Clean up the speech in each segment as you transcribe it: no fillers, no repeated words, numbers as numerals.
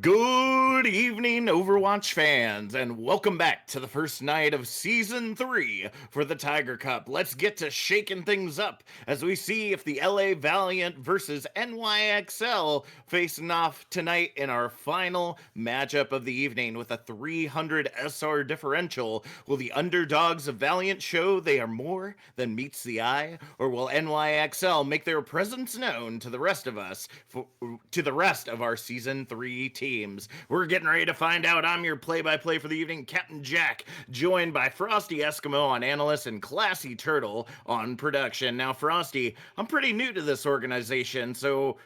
Good evening, Overwatch fans, and welcome back to the first night of Season 3 for the Tiger Cup. Let's get to shaking things up as we see if the LA Valiant versus NYXL facing off tonight in our final matchup of the evening with a 300 SR differential. Will the underdogs of Valiant show they are more than meets the eye, or will NYXL make their presence known to the rest of us, to the rest of our Season 3 teams? We're getting ready to find out. I'm your play-by-play for the evening, Captain Jack, joined by Frosty Eskimo on analyst and Classy Turtle on production. Now, Frosty, I'm pretty new to this organization, so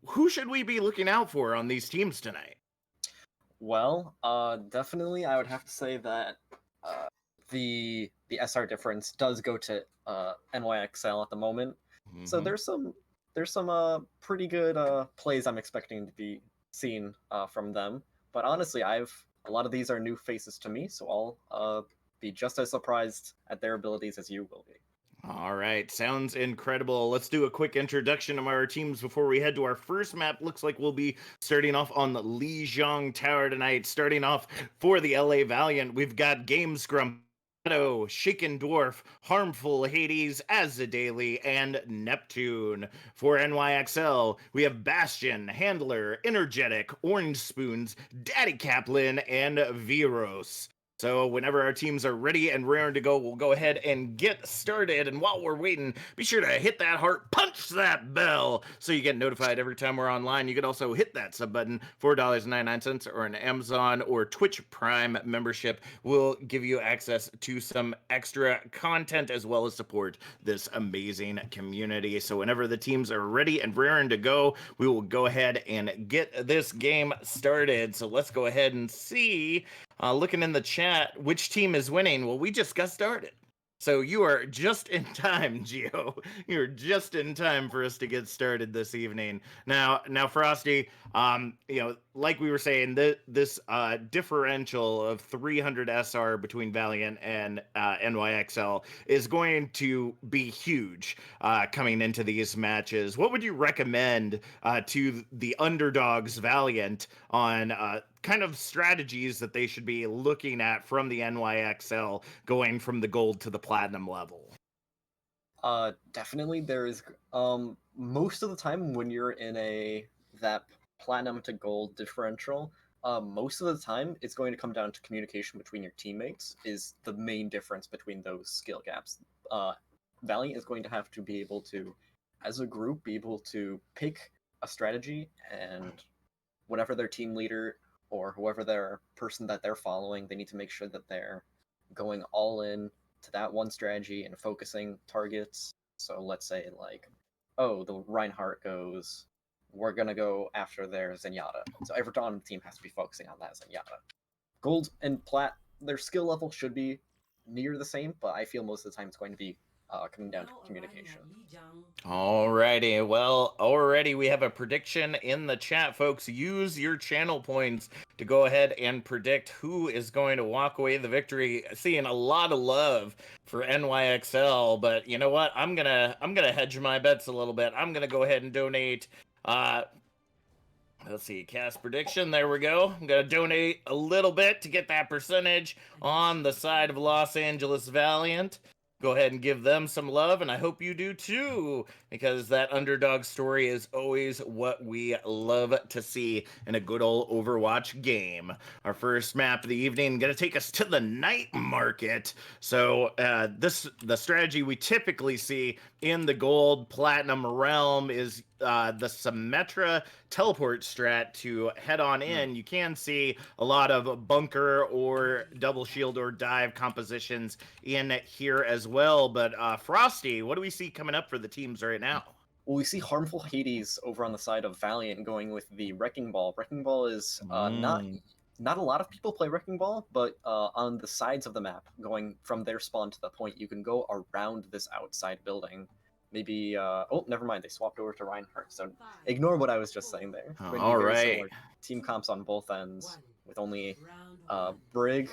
who should we be looking out for on these teams tonight? Well, definitely, I would have to say that the SR difference does go to NYXL at the moment. So there's some pretty good plays I'm expecting to be seen from them. But honestly, a lot of these are new faces to me, so I'll be just as surprised at their abilities as you will be. All right, sounds incredible. Let's do a quick introduction of our teams before we head to our first map. Looks like we'll be starting off on the Lijiang Tower tonight. Starting off for the LA Valiant, we've got Game Scrum, Shaken Dwarf, Harmful Hades, Azadale, and Neptune. For NYXL, we have Bastion, Handler, Energetic, Orange Spoons, Daddy Kaplan, and Viros. So whenever our teams are ready and raring to go, we'll go ahead and get started. And while we're waiting, be sure to hit that heart, punch that bell, so you get notified every time we're online. You can also hit that sub button, $4.99, or an Amazon or Twitch Prime membership will give you access to some extra content as well as support this amazing community. So whenever the teams are ready and raring to go, we will go ahead and get this game started. So let's go ahead and see. Looking in the chat, which team is winning? Well, we just got started. So you are just in time, Geo. You're just in time for us to get started this evening. Now, Frosty, like we were saying, this differential of 300 SR between Valiant and NYXL is going to be huge coming into these matches. What would you recommend to the underdogs Valiant on kind of strategies that they should be looking at from the NYXL going from the gold to the platinum level? Definitely there is most of the time when you're in that platinum to gold differential, most of the time it's going to come down to communication between your teammates is the main difference between those skill gaps. Valiant is going to have to be able to, as a group, be able to pick a strategy, and whatever their team leader or whoever their person that they're following, they need to make sure that they're going all in to that one strategy and focusing targets. So let's say the Reinhardt goes, we're gonna go after their Zenyatta. So everyone on the team has to be focusing on that Zenyatta. Gold and plat, their skill level should be near the same, but I feel most of the time it's going to be coming down to communication. Alrighty, well, already we have a prediction in the chat, folks. Use your channel points to go ahead and predict who is going to walk away the victory. Seeing a lot of love for NYXL, but you know what? I'm gonna hedge my bets a little bit. I'm gonna go ahead and donate. Let's see, cast prediction. There we go. I'm gonna donate a little bit to get that percentage on the side of Los Angeles Valiant. Go ahead and give them some love, and I hope you do too, because that underdog story is always what we love to see in a good old Overwatch game. Our first map of the evening going to take us to the night market. So the strategy we typically see in the gold platinum realm is the Symmetra teleport strat to head on in. You can see a lot of bunker or double shield or dive compositions in here as well. But Frosty, what do we see coming up for the teams right now? Well, we see Harmful Hades over on the side of Valiant going with the Wrecking Ball. Wrecking Ball is not a lot of people play Wrecking Ball, but on the sides of the map, going from their spawn to the point, you can go around this outside building. Maybe, oh, never mind, they swapped over to Reinhardt, so ignore what I was just saying there. All right. Team comps on both ends, with only Brig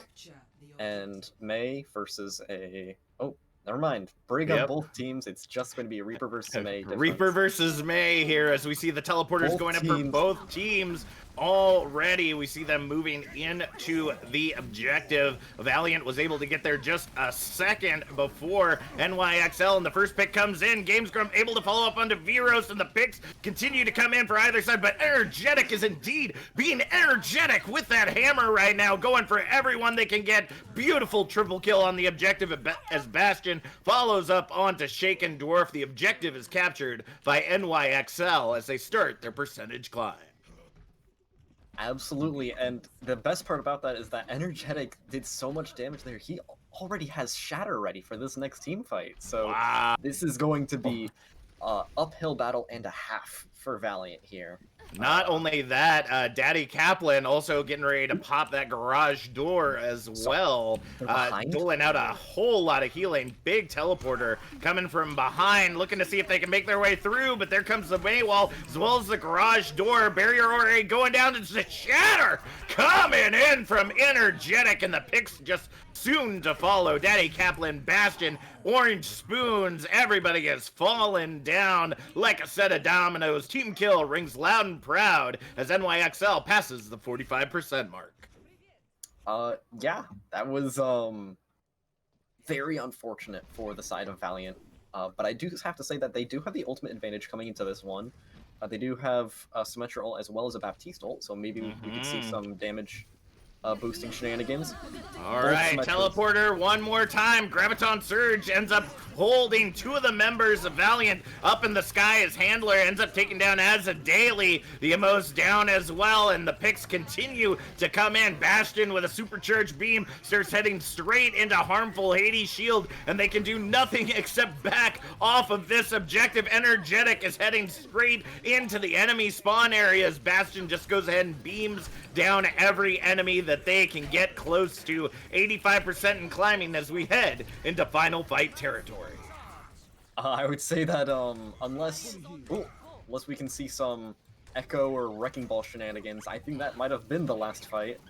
and Mei versus Never mind. Brig on Yep. both teams. It's just going to be a Reaper versus May difference. Reaper versus May here as we see the teleporters Both going up teams. for both teams already. We see them moving into the objective. Valiant was able to get there just a second before NYXL, and the first pick comes in. GamesGrump able to follow up onto Veros, and the picks continue to come in for either side, but Energetic is indeed being energetic with that hammer right now, going for everyone they can get. Beautiful triple kill on the objective as Bastion follows up onto Shaken Dwarf. The objective is captured by NYXL as they start their percentage climb. Absolutely, and the best part about that is that Energetic did so much damage there. He already has Shatter ready for this next team fight, so Wow. this is going to be uphill battle and a half for Valiant here. Not only that, Daddy Kaplan also getting ready to pop that garage door as well, doling out a whole lot of healing. Big teleporter coming from behind, looking to see if they can make their way through, but there comes the May wall as well as the garage door. Barrier already going down to the Shatter coming in from Energetic, and the picks just soon to follow. Daddy Kaplan, Bastion, Orange Spoons, everybody has fallen down like a set of dominoes. Team kill rings loud and proud as NYXL passes the 45% mark. Yeah, that was very unfortunate for the side of Valiant. But I do have to say that they do have the ultimate advantage coming into this one. They do have a Symmetra ult as well as a Baptiste ult, so maybe we could see some damage boosting shenanigans. All right, teleporter one more time. Graviton Surge ends up holding two of the members of Valiant up in the sky as Handler ends up taking down as a daily. The Emo's down as well, and the picks continue to come in. Bastion with a supercharged beam starts heading straight into harmful Hades shield, and they can do nothing except back off of this objective. Energetic is heading straight into the enemy spawn areas. Bastion just goes ahead and beams down every enemy that they can get close to. 85% and climbing as we head into final fight territory. I would say that unless we can see some Echo or Wrecking Ball shenanigans, I think that might have been the last fight.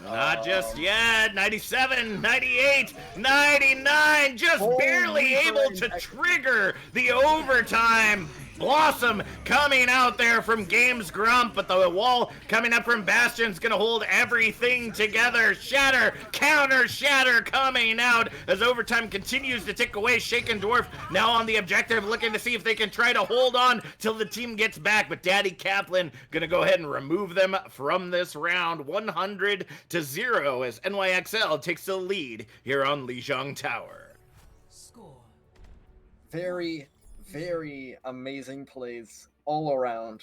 Not just yet. 97, 98, 99, just barely able to trigger the overtime. Blossom coming out there from GamesGrump, but the wall coming up from Bastion's gonna hold everything together. Shatter, counter Shatter coming out as overtime continues to tick away. Shaken Dwarf now on the objective, looking to see if they can try to hold on till the team gets back, but Daddy Kaplan gonna go ahead and remove them from this round. 100-0 as NYXL takes the lead here on Lijiang Tower. Score. Very amazing plays all around.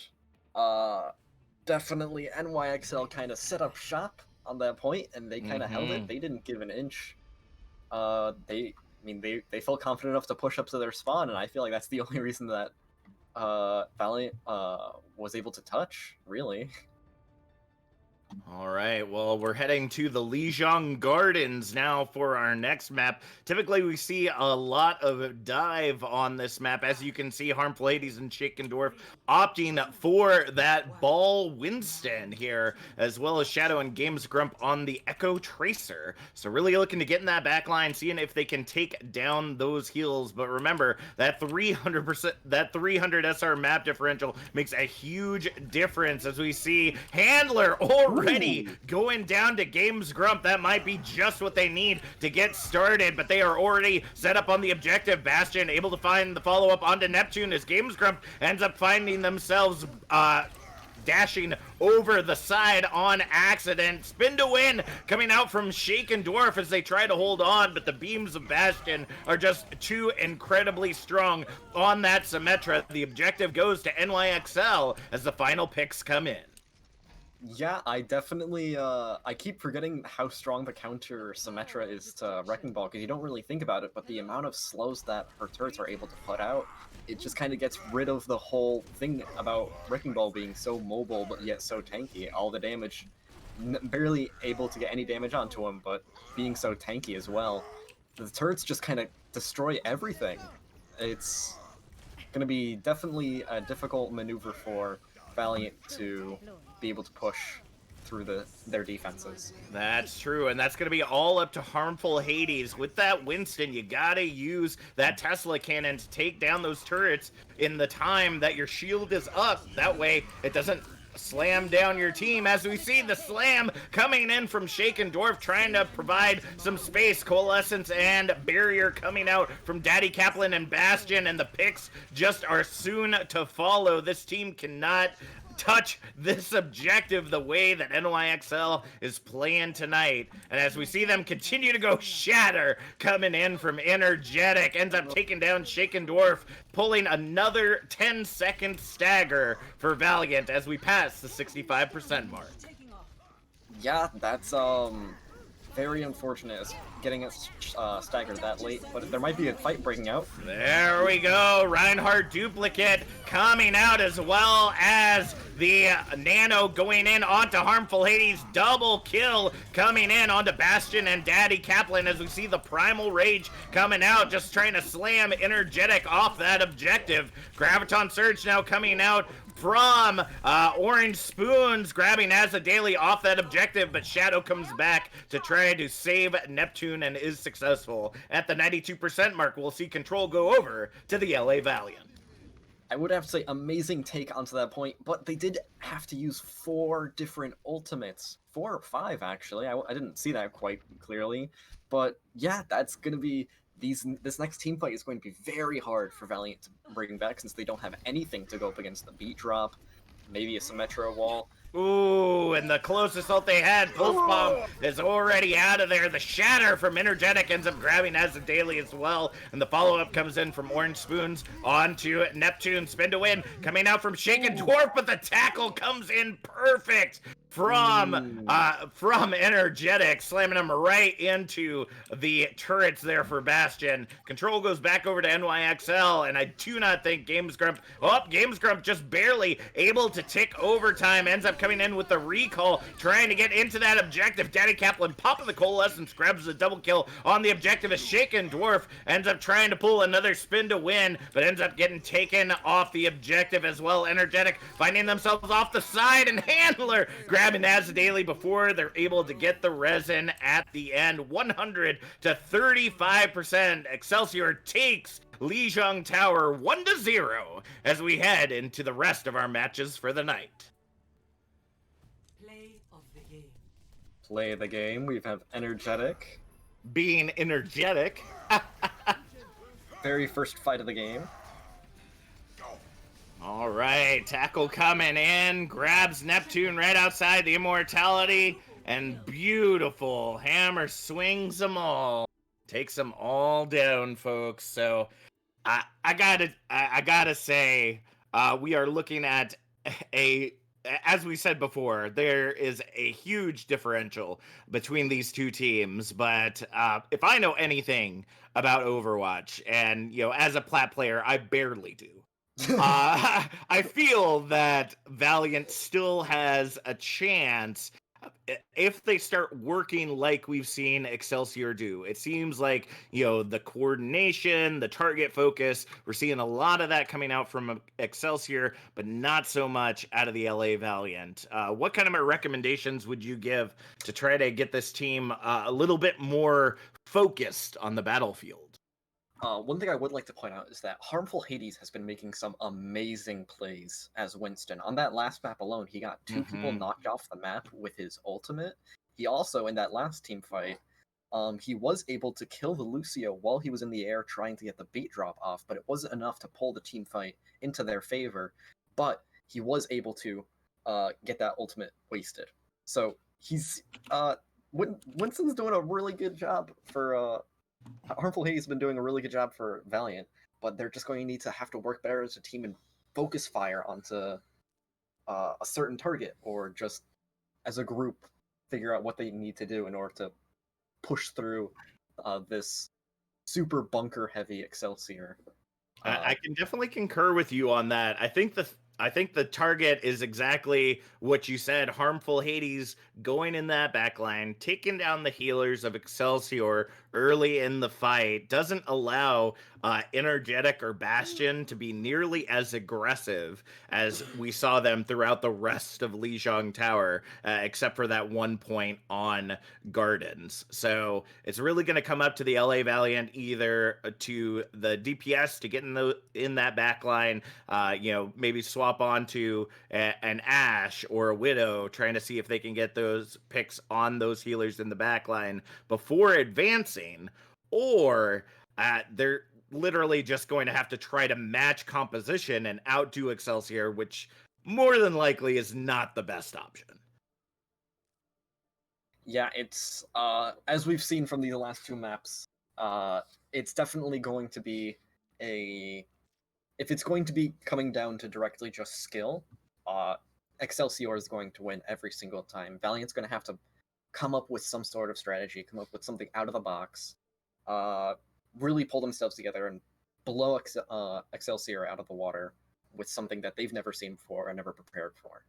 Definitely NYXL kind of set up shop on that point, and they kind of held it. They didn't give an inch. They felt confident enough to push up to their spawn, and I feel like that's the only reason that Valiant was able to touch, really. All right, well, we're heading to the Lijiang Gardens now for our next map. Typically, we see a lot of dive on this map. As you can see, Harmful Hades and Shaken Dwarf opting for that Ball Winston here, as well as Shadow and GamesGrump on the Echo Tracer. So really looking to get in that back line, seeing if they can take down those heals. But remember, that 300 SR map differential makes a huge difference as we see Handler already going down to GamesGrump. That might be just what they need to get started, but they are already set up on the objective. Bastion able to find the follow-up onto Neptune as GamesGrump ends up finding themselves dashing over the side on accident. Spin to win coming out from Shaken Dwarf as they try to hold on, but the beams of Bastion are just too incredibly strong on that Symmetra. The objective goes to NYXL as the final picks come in. Yeah, I definitely, I keep forgetting how strong the counter Symmetra is to Wrecking Ball, because you don't really think about it, but the amount of slows that her turrets are able to put out, it just kind of gets rid of the whole thing about Wrecking Ball being so mobile, but yet so tanky. All the damage, barely able to get any damage onto him, but being so tanky as well. The turrets just kind of destroy everything. It's going to be definitely a difficult maneuver for Valiant to be able to push through their defenses. That's true, and that's going to be all up to Harmful Hades. With that Winston, you got to use that Tesla cannon to take down those turrets in the time that your shield is up. That way, it doesn't slam down your team. As we see the slam coming in from Shaken Dwarf, trying to provide some space. Coalescence and Barrier coming out from Daddy Kaplan and Bastion, and the picks just are soon to follow. This team cannot touch this objective the way that NYXL is playing tonight. And as we see them continue to go, Shatter coming in from Energetic ends up taking down Shaken Dwarf, pulling another 10-second stagger for Valiant as we pass the 65% mark. Yeah, that's very unfortunate getting it staggered that late, but there might be a fight breaking out. There we go. Reinhardt duplicate coming out, as well as the Nano going in onto Harmful Hades. Double kill coming in onto Bastion and Daddy Kaplan, as we see the Primal Rage coming out, just trying to slam Energetic off that objective. Graviton Surge now coming out from Orange Spoons, grabbing Azza Daily off that objective, but Shadow comes back to try to save Neptune and is successful. At the 92% mark, we'll see control go over to the LA Valiant. I would have to say amazing take onto that point, but they did have to use 4 different ultimates. 4 or 5, actually. I didn't see that quite clearly. But yeah, that's going to be... This next team fight is going to be very hard for Valiant to bring back, since they don't have anything to go up against the beat drop, maybe a Symmetra wall. Ooh, and the closest ult they had, Pulse Bomb, is already out of there. The Shatter from Energetic ends up grabbing Azza Daily as well, and the follow-up comes in from Orange Spoons onto Neptune. Spin to win coming out from Shaken Dwarf, but the tackle comes in perfect from Energetic, slamming him right into the turrets there for Bastion. Control goes back over to NYXL, and I do not think Games Grump just barely able to tick overtime, ends up coming in with the recall, trying to get into that objective. Daddy Kaplan popping the Coalescence, grabs the double kill on the objective. A Shaken Dwarf ends up trying to pull another spin to win, but ends up getting taken off the objective as well. Energetic finding themselves off the side, and Handler grabbing Azza Daily before they're able to get the resin at the end. 100 to 35%. Excelsior takes Lijiang Tower 1-0 as we head into the rest of our matches for the night. Play the game. We have Energetic. Being energetic. Very first fight of the game. All right, tackle coming in, grabs Neptune right outside the immortality, and beautiful hammer swings them all, takes them all down, folks. So I gotta say, we are looking at as we said before, there is a huge differential between these two teams. But if I know anything about Overwatch, and as a plat player, I barely do. I feel that Valiant still has a chance if they start working like we've seen Excelsior do. It seems like, the coordination, the target focus, we're seeing a lot of that coming out from Excelsior, but not so much out of the LA Valiant. What kind of recommendations would you give to try to get this team a little bit more focused on the battlefield? One thing I would like to point out is that Harmful Hades has been making some amazing plays as Winston. On that last map alone, he got 2 people knocked off the map with his ultimate. He also, in that last team fight, he was able to kill the Lucio while he was in the air trying to get the beat drop off, but it wasn't enough to pull the team fight into their favor. But he was able to get that ultimate wasted. So he's Winston's doing a really good job for Harmful Hades has been doing a really good job for Valiant, but they're just going to have to work better as a team and focus fire onto a certain target, or just as a group figure out what they need to do in order to push through this super bunker heavy Excelsior. I can definitely concur with you on that. I think I think the target is exactly what you said. Harmful Hades going in that backline, taking down the healers of Excelsior early in the fight, doesn't allow Energetic or Bastion to be nearly as aggressive as we saw them throughout the rest of Lijiang Tower, except for that 1 point on Gardens. So it's really going to come up to the LA Valiant, either to the DPS to get in that backline, maybe swap onto an Ash or a Widow, trying to see if they can get those picks on those healers in the backline before advancing, or they're literally just going to have to try to match composition and outdo Excelsior, which more than likely is not the best option. Yeah, it's as we've seen from the last two maps, it's definitely going to be if it's going to be coming down to directly just skill, Excelsior is going to win every single time. Valiant's going to have to come up with some sort of strategy, come up with something out of the box, really pull themselves together and blow Excelsior out of the water with something that they've never seen before and never prepared for.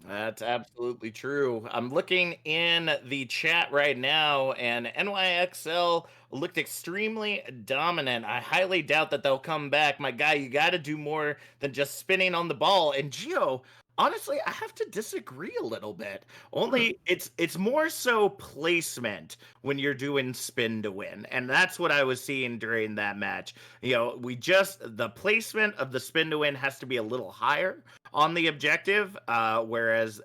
That's absolutely true. I'm looking in the chat right now, and NYXL looked extremely dominant. I highly doubt that they'll come back. My guy, you got to do more than just spinning on the ball. And Gio, honestly, I have to disagree a little bit. Only it's more so placement when you're doing spin to win, and that's what I was seeing during that match. The placement of the spin to win has to be a little higher on the objective, whereas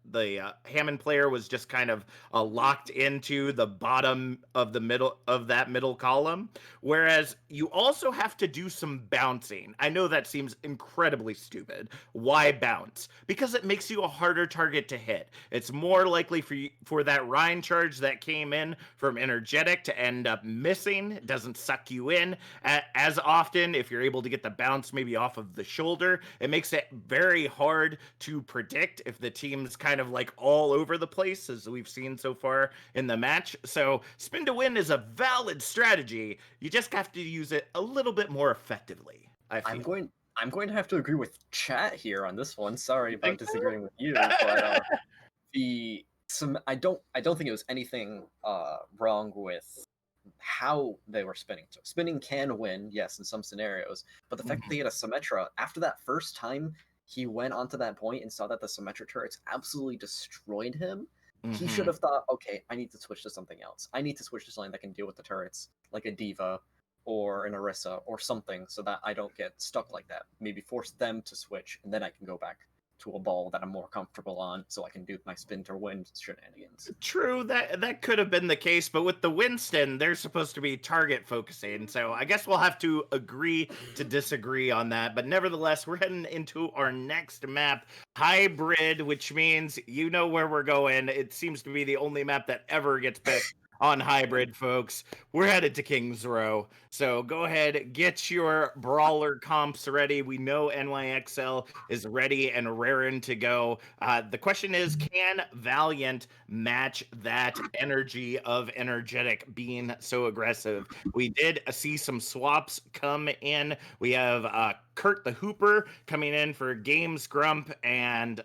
the Hammond player was just kind of locked into the bottom of the middle of that middle column. Whereas you also have to do some bouncing. I know that seems incredibly stupid. Why bounce? Because it makes you a harder target to hit. It's more likely for that Rhine charge that came in from Energetic to end up missing. It doesn't suck you in as often if you're able to get the bounce maybe off of the shoulder. It makes it very hard to predict if the team's kind of like all over the place, as we've seen so far in the match. So spin to win is a valid strategy. You just have to use it a little bit more effectively, I feel. I'm going to have to agree with chat here on this one. Sorry about disagreeing with you, but I don't think it was anything wrong with how they were spinning. So spinning can win, yes, in some scenarios, but the fact that they had a Symmetra after that first time he went onto that point and saw that the Symmetra turrets absolutely destroyed him, he should have thought, okay, I need to switch to something else. I need to switch to something that can deal with the turrets, like a Diva or an Orisa or something, so that I don't get stuck like that. Maybe force them to switch, and then I can go back to a ball that I'm more comfortable on, so I can do my spin to win shenanigans. True, that could have been the case, but with the Winston, they're supposed to be target focusing, so I guess we'll have to agree to disagree on that. But nevertheless, we're heading into our next map, Hybrid, which means you know where we're going. It seems to be the only map that ever gets picked on Hybrid, folks. We're headed to Kings Row. So go ahead, get your brawler comps ready. We know NYXL is ready and raring to go. The question is, can Valiant match that energy of Energetic being so aggressive? We did see some swaps come in. We have Kurt the Hooper coming in for Games Grump and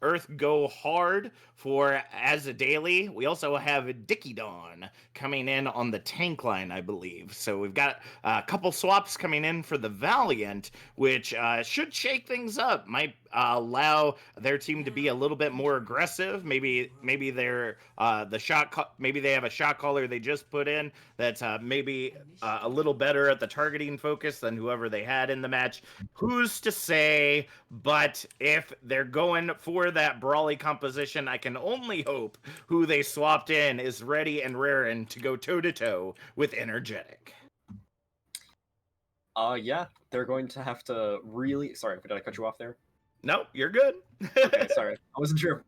Earth Go Hard for as a daily. We also have Dickie Dawn coming in on the tank line, I believe. So we've got a couple swaps coming in for the Valiant, which should shake things up. Might allow their team to be a little bit more aggressive. Maybe they're maybe they have a shot caller they just put in that's maybe a little better at the targeting focus than whoever they had in the match. Who's to say? But if they're going for that brawly composition, I can only hope who they swapped in is ready and raring to go toe to toe with Energetic. Yeah, they're going to have to really. Sorry, did I cut you off there? No, you're good. Okay, sorry, I wasn't sure.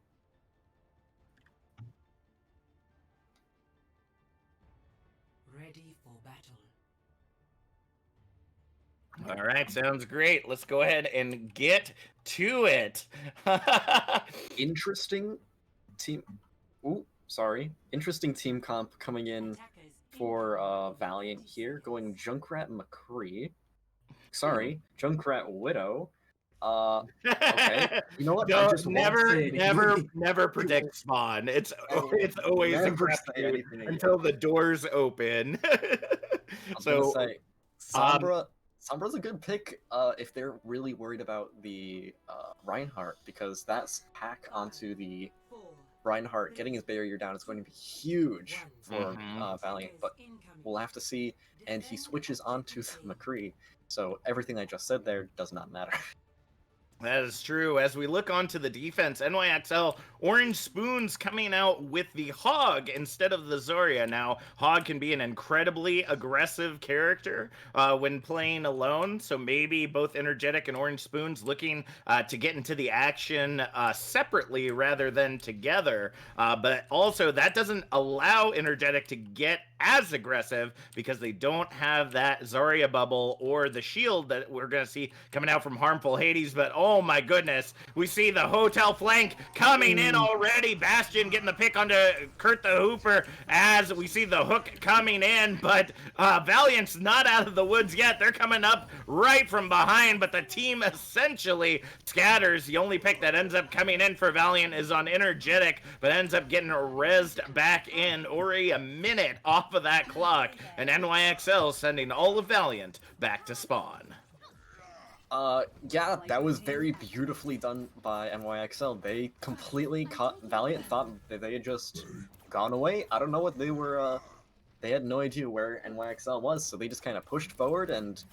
Ready for battle. All right, sounds great. Let's go ahead and get to it. Interesting team. Ooh, sorry. Interesting team comp coming in for Valiant here, going Junkrat McCree. Sorry, Junkrat Widow. Okay. You know what? I Don't, just won't never, say never, anything. never predict spawn. It's always a Never say crapshoot anything again. until the doors open. I was gonna So, say, Sombra's a good pick if they're really worried about the Reinhardt, because that's hack onto the Reinhardt. Getting his barrier down is going to be huge for Valiant, but we'll have to see. And he switches onto the McCree, so everything I just said there does not matter. that is true. As we look onto the defense, NYXL, Orange Spoons coming out with the Hog instead of the Zarya. Now, Hog can be an incredibly aggressive character when playing alone, so maybe both Energetic and Orange Spoons looking to get into the action separately rather than together. But also, that doesn't allow Energetic to get as aggressive because they don't have that Zarya bubble or the shield that we're going to see coming out from Harmful Hades. But oh my goodness, we see the hotel flank coming in already. Bastion getting the pick onto Kurt the Hooper as we see the hook coming in, but Valiant's not out of the woods yet. They're coming up right from behind, but the team essentially scatters. The only pick that ends up coming in for Valiant is on Energetic, but ends up getting rezzed back in. Ori a minute off of that clock, and NYXL sending all of Valiant back to spawn. Yeah, that was very beautifully done by NYXL. They completely caught Valiant, thought that they had just gone away. I don't know what they were, they had no idea where NYXL was, so they just kind of pushed forward and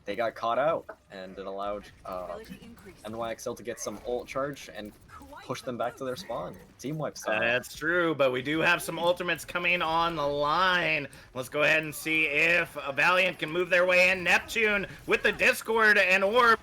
they got caught out, and it allowed NYXL to get some ult charge and push them back to their spawn. Team wipe style. That's true, but we do have some ultimates coming on the line. Let's go ahead and see if Valiant can move their way in. Neptune with the Discord and Orb.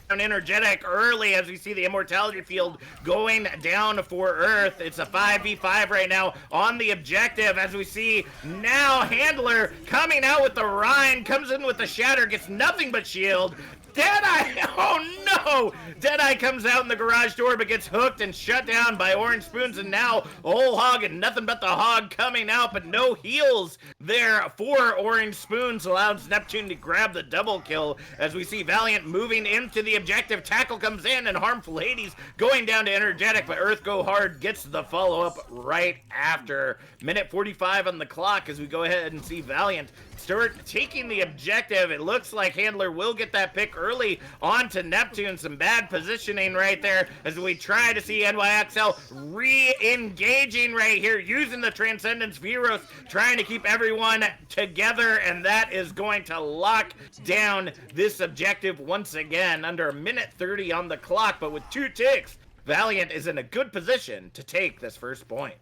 Energetic early as we see the immortality field going down for Earth. It's a 5v5 right now on the objective as we see now Handler coming out with the Rhine, comes in with the Shatter, gets nothing but shield. Deadeye, oh no! Deadeye comes out in the garage door but gets hooked and shut down by Orange Spoons, and now Whole Hog and nothing but the Hog coming out, but no heals there for Orange Spoons, allows Neptune to grab the double kill as we see Valiant moving into the objective. Tackle comes in and Harmful Hades going down to Energetic, but Earth Go Hard gets the follow-up right after. Minute 45 on the clock as we go ahead and see Valiant start taking the objective. It looks like Handler will get that pick early onto Neptune. Some bad positioning right there as we try to see NYXL re-engaging right here, using the Transcendence Veros, trying to keep everyone together, and that is going to lock down this objective once again. Under a minute 30 on the clock, but with 2 ticks, Valiant is in a good position to take this first point.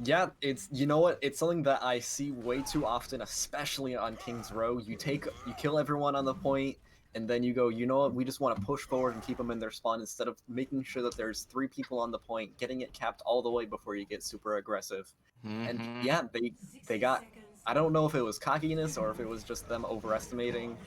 Yeah, it's, you know what, it's something that I see way too often, especially on King's Row. You kill everyone on the point, and then you go, you know what, we just want to push forward and keep them in their spawn instead of making sure that there's 3 people on the point, getting it capped all the way before you get super aggressive. And yeah, they got, I don't know if it was cockiness or if it was just them overestimating.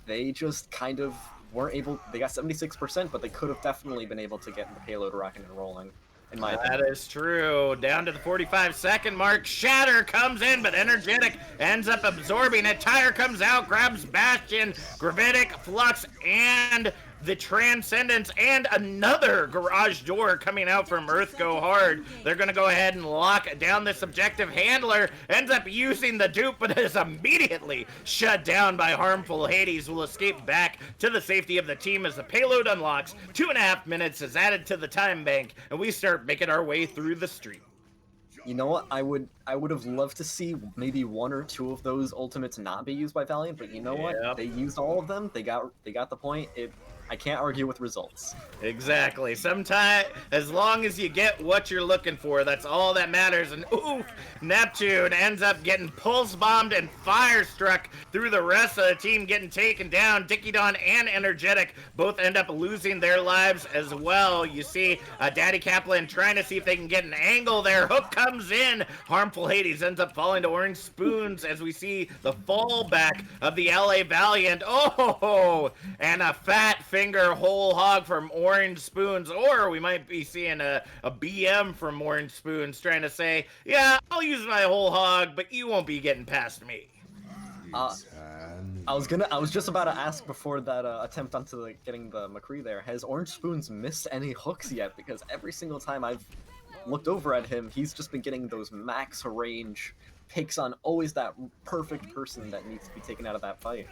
They just kind of weren't able, they got 76%, but they could have definitely been able to get the payload rocking and rolling. That is true. Down to the 45-second mark. Shatter comes in, but Energetic ends up absorbing it. Tire comes out, grabs Bastion, Gravitic, Flux, and the Transcendence, and another garage door coming out from Earth Go Hard. They're going to go ahead and lock down this objective. Handler ends up using the dupe, but is immediately shut down by Harmful Hades. Will escape back to the safety of the team as the payload unlocks. 2.5 minutes is added to the time bank, and we start making our way through the street. You know what? I would have loved to see maybe 1 or 2 of those ultimates not be used by Valiant, but you know what? They used all of them. They got the point. I can't argue with results. Exactly. Sometimes, as long as you get what you're looking for, that's all that matters. And oof, Neptune ends up getting pulse bombed and fire struck through the rest of the team, getting taken down. Dickie Don and Energetic both end up losing their lives as well. You see Daddy Kaplan trying to see if they can get an angle there. Hook comes in. Harmful Hades ends up falling to Orange Spoons as we see the fallback of the LA Valiant. Oh, and a fat finger Whole Hog from Orange Spoons, or we might be seeing a BM from Orange Spoons trying to say, yeah, I'll use my Whole Hog, but you won't be getting past me. I was just about to ask before that attempt onto getting the McCree there. Has Orange Spoons missed any hooks yet? Because every single time I've looked over at him, he's just been getting those max range picks on always that perfect person that needs to be taken out of that fight.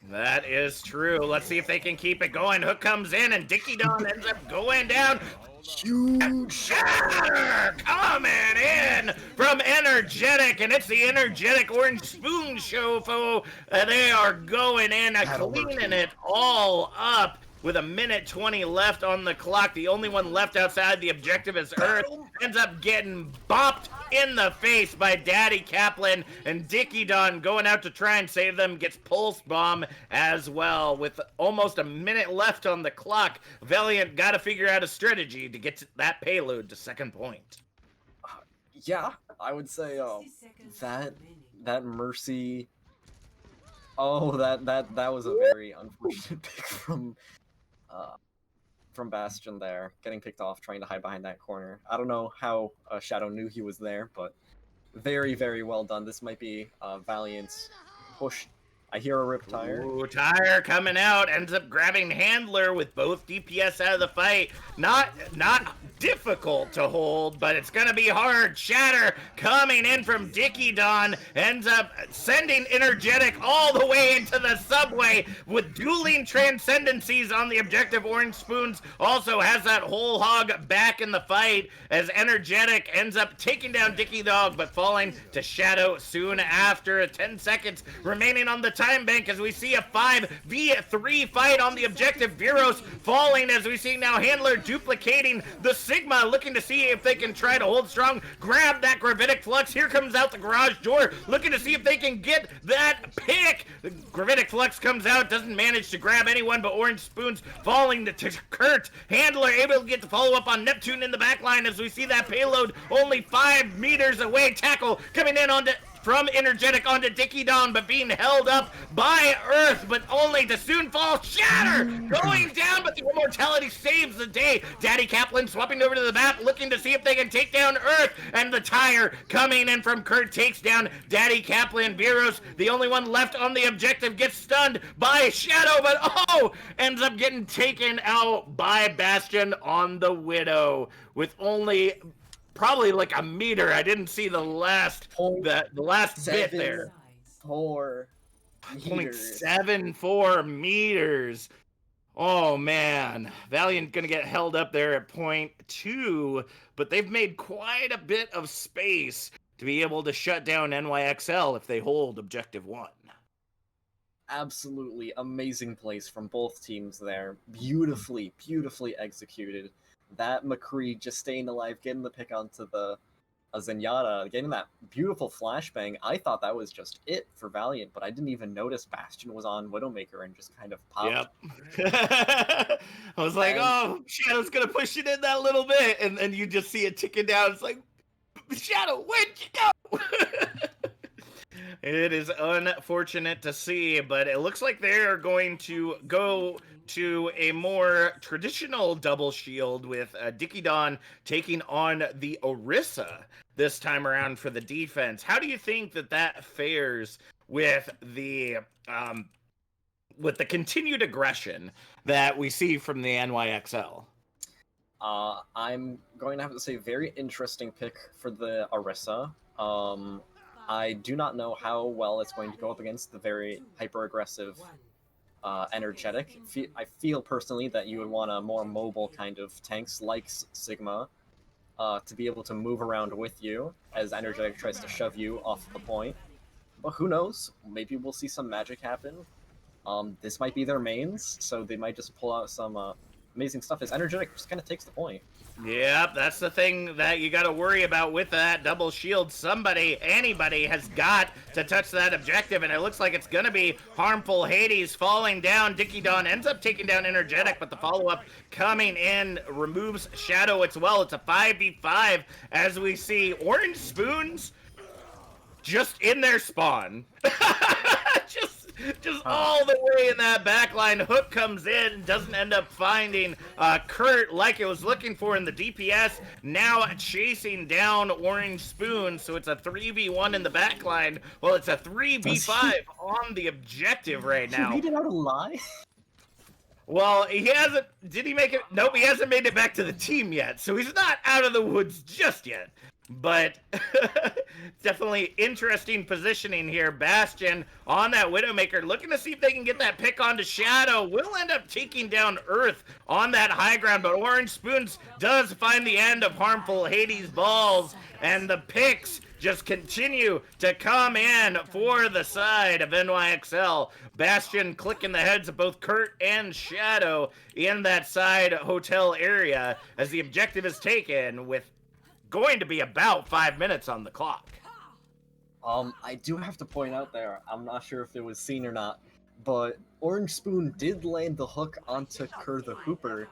That is true. Let's see if they can keep it going. Hook comes in, and Dickie Don ends up going down. Huge shatter coming in from Energetic, and it's the Energetic Orange Spoon show, foe. They are going in, cleaning it all up. With a minute 20 left on the clock, the only one left outside the objective is Earth. Ends up getting bopped in the face by Daddy Kaplan, and Dickie Don going out to try and save them gets Pulse Bomb as well. With almost a minute left on the clock, Valiant got to figure out a strategy to get that payload to second point. Yeah, I would say that Mercy. Oh, that was a very unfortunate pick from Bastion there, getting picked off, trying to hide behind that corner. I don't know how Shadow knew he was there, but very, very well done. This might be Valiant's push. I hear a rip tire. Ooh, tire coming out, ends up grabbing Handler with both DPS out of the fight. Not difficult to hold, but it's gonna be hard. Shatter coming in from Dickie Don ends up sending Energetic all the way into the subway with dueling transcendencies on the objective. Orange Spoons also has that whole hog back in the fight as Energetic ends up taking down Dickie Dog, but falling to Shadow soon after. 10 seconds remaining on the time bank as we see a 5v3 fight on the objective. Viros falling as we see now Handler duplicating the Sigma, looking to see if they can try to hold strong, grab that Gravitic Flux. Here comes out the garage door, looking to see if they can get that pick. The Gravitic Flux comes out, doesn't manage to grab anyone, but Orange Spoons falling to Kurt. Handler able to get the follow-up on Neptune in the back line as we see that payload only 5 meters away. Tackle coming in from Energetic onto Dickie Don, but being held up by Earth, but only to soon fall. Shatter going down, but the immortality saves the day. Daddy Kaplan swapping over to the map, looking to see if they can take down Earth, and the tire coming in from Kurt takes down Daddy Kaplan. Viros, the only one left on the objective, gets stunned by Shadow, but ends up getting taken out by Bastion on the Widow with only probably like a meter. I didn't see the last bit there. 0.74 meters. Oh man, Valiant gonna get held up there at 0.2, but they've made quite a bit of space to be able to shut down NYXL if they hold objective 1. Absolutely amazing plays from both teams there. Beautifully executed. That McCree just staying alive, getting the pick onto the Zenyatta, getting that beautiful flashbang. I thought that was just it for Valiant, but I didn't even notice Bastion was on Widowmaker and just kind of popped. Yep. I was like, Shadow's gonna push it in that little bit, and then you just see it ticking down. It's like, Shadow, where'd you go? It is unfortunate to see, but it looks like they're going to go to a more traditional double shield with Dickie Don taking on the Orisa this time around for the defense. How do you think that fares with the continued aggression that we see from the NYXL? I'm going to have to say very interesting pick for the Orisa. I do not know how well it's going to go up against the very hyper-aggressive Energetic. I feel personally that you would want a more mobile kind of tanks like Sigma to be able to move around with you as Energetic tries to shove you off the point. But who knows? Maybe we'll see some magic happen. This might be their mains, so they might just pull out some amazing stuff as Energetic just kind of takes the point. Yep, that's the thing that you got to worry about with that double shield. Anybody has got to touch that objective, and it looks like it's going to be Harmful Hades falling down. Dickie Don ends up taking down Energetic, but the follow-up coming in removes Shadow as well. It's a 5v5 as we see Orange Spoons just in their spawn. Just all the way in that back line. Hook comes in, doesn't end up finding Kurt like it was looking for in the DPS. Now chasing down Orange Spoon, so it's a 3v1 in the back line. Well, it's a 3v5 on the objective right He now. made it out alive? Well, he hasn't. Did he make it? Nope, he hasn't made it back to the team yet, so he's not out of the woods just yet. But definitely interesting positioning here. Bastion on that Widowmaker, looking to see if they can get that pick onto Shadow. Will end up taking down Earth on that high ground, but Orange Spoons does find the end of Harmful Hades' balls, and the picks just continue to come in for the side of NYXL. Bastion clicking the heads of both Kurt and Shadow in that side hotel area as the objective is taken with going to be about 5 minutes on the clock. I do have to point out there, I'm not sure if it was seen or not, but Orange Spoon did land the hook onto Kerr the Hooper,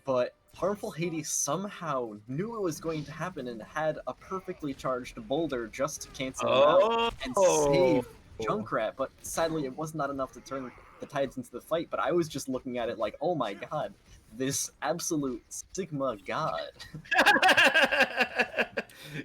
but Harmful Hades somehow knew it was going to happen and had a perfectly charged boulder just to cancel him out and save Junkrat, but sadly it was not enough to turn the tides into the fight, but I was just looking at it like, oh my god, this absolute Sigma god.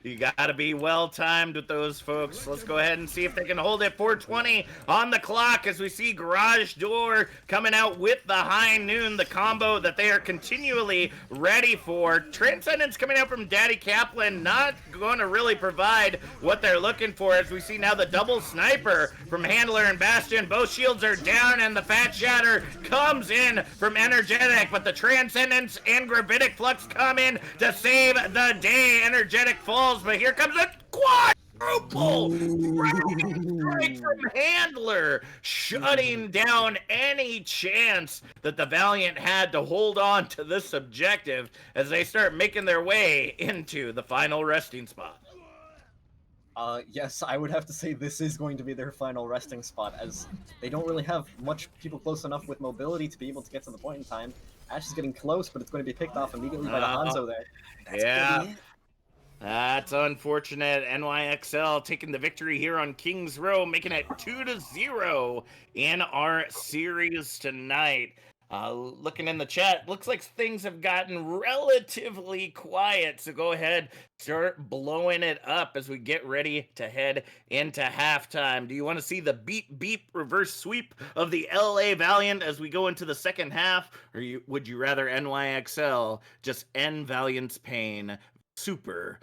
You gotta be well timed with those folks. Let's go ahead and see if they can hold it. 4:20 on the clock as we see Garage Door coming out with the high noon, the combo that they are continually ready for. Transcendence coming out from Daddy Kaplan, not going to really provide what they're looking for as we see now the double sniper from Handler and Bastion. Both shields are down and the Fat Shatter comes in from Energetic, but the Transcendence and Gravitic Flux come in to save the day. Energetic falls, but here comes a quadruple strike from Handler, shutting down any chance that the Valiant had to hold on to this objective as they start making their way into the final resting spot. Yes, I would have to say this is going to be their final resting spot, as they don't really have much people close enough with mobility to be able to get to the point in time. Ash is getting close, but it's going to be picked off immediately by the Hanzo there. That's gonna be it. That's unfortunate. NYXL taking the victory here on Kings Row, making it 2-0 in our series tonight. Looking in the chat, looks like things have gotten relatively quiet. So go ahead, start blowing it up as we get ready to head into halftime. Do you want to see the beep beep reverse sweep of the LA Valiant as we go into the second half? Or would you rather NYXL just end Valiant's pain super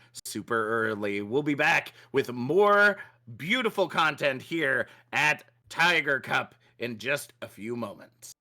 early? We'll be back with more beautiful content here at Tiger Cup in just a few moments.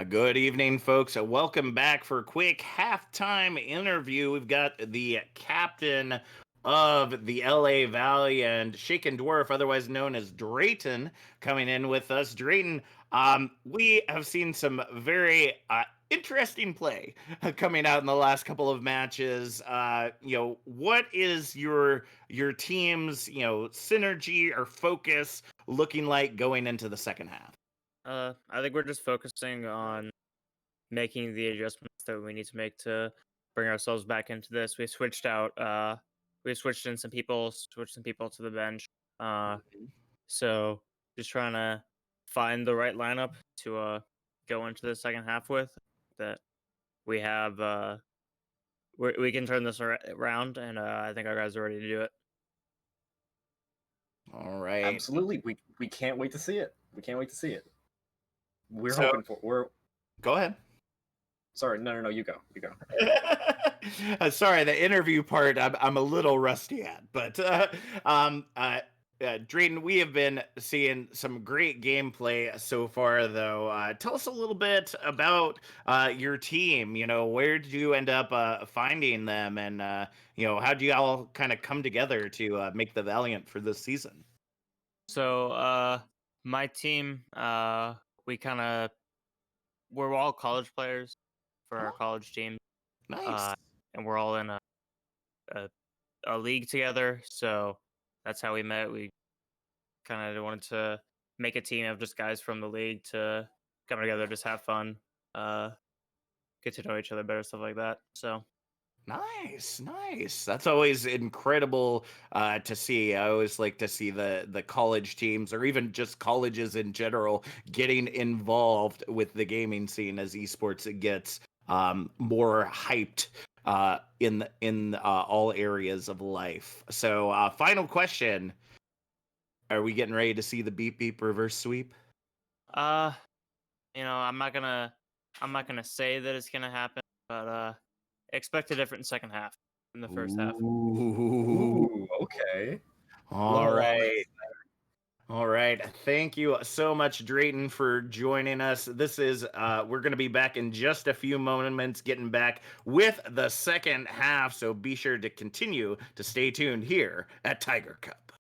Good evening, folks. Welcome back for a quick halftime interview. We've got the captain of the LA Valiant, Shaken Dwarf, otherwise known as Drayton, coming in with us. Drayton, we have seen some very interesting play coming out in the last couple of matches. What is your team's synergy or focus looking like going into the second half? I think we're just focusing on making the adjustments that we need to make to bring ourselves back into this. We switched in some people, switched some people to the bench. So just trying to find the right lineup to go into the second half with. That we have, we can turn this around, and I think our guys are ready to do it. All right. Absolutely, we can't wait to see it. We can't wait to see it. We're So- hoping for. We're Go ahead. sorry. No. You go. You go. Sorry, the interview part I'm a little rusty at, but Drayton, we have been seeing some great gameplay so far, though. Tell us a little bit about your team. Where did you end up finding them, and how do you all kind of come together to make the Valiant for this season? So my team, we're all college players for our Oh. college team. Nice. And we're all in a league together. So that's how we met. We kind of wanted to make a team of just guys from the league to come together, just have fun, get to know each other better, stuff like that. So Nice. That's always incredible to see. I always like to see the college teams, or even just colleges in general, getting involved with the gaming scene as esports gets more hyped in all areas of life. So, final question: are we getting ready to see the beep beep reverse sweep? I'm not gonna say that it's gonna happen, but expect a different second half than the first half. Ooh. Ooh, okay. All Little right. All right. Thank you so much, Drayton, for joining us. This is we're gonna be back in just a few moments, getting back with the second half. So be sure to continue to stay tuned here at Tiger Cup.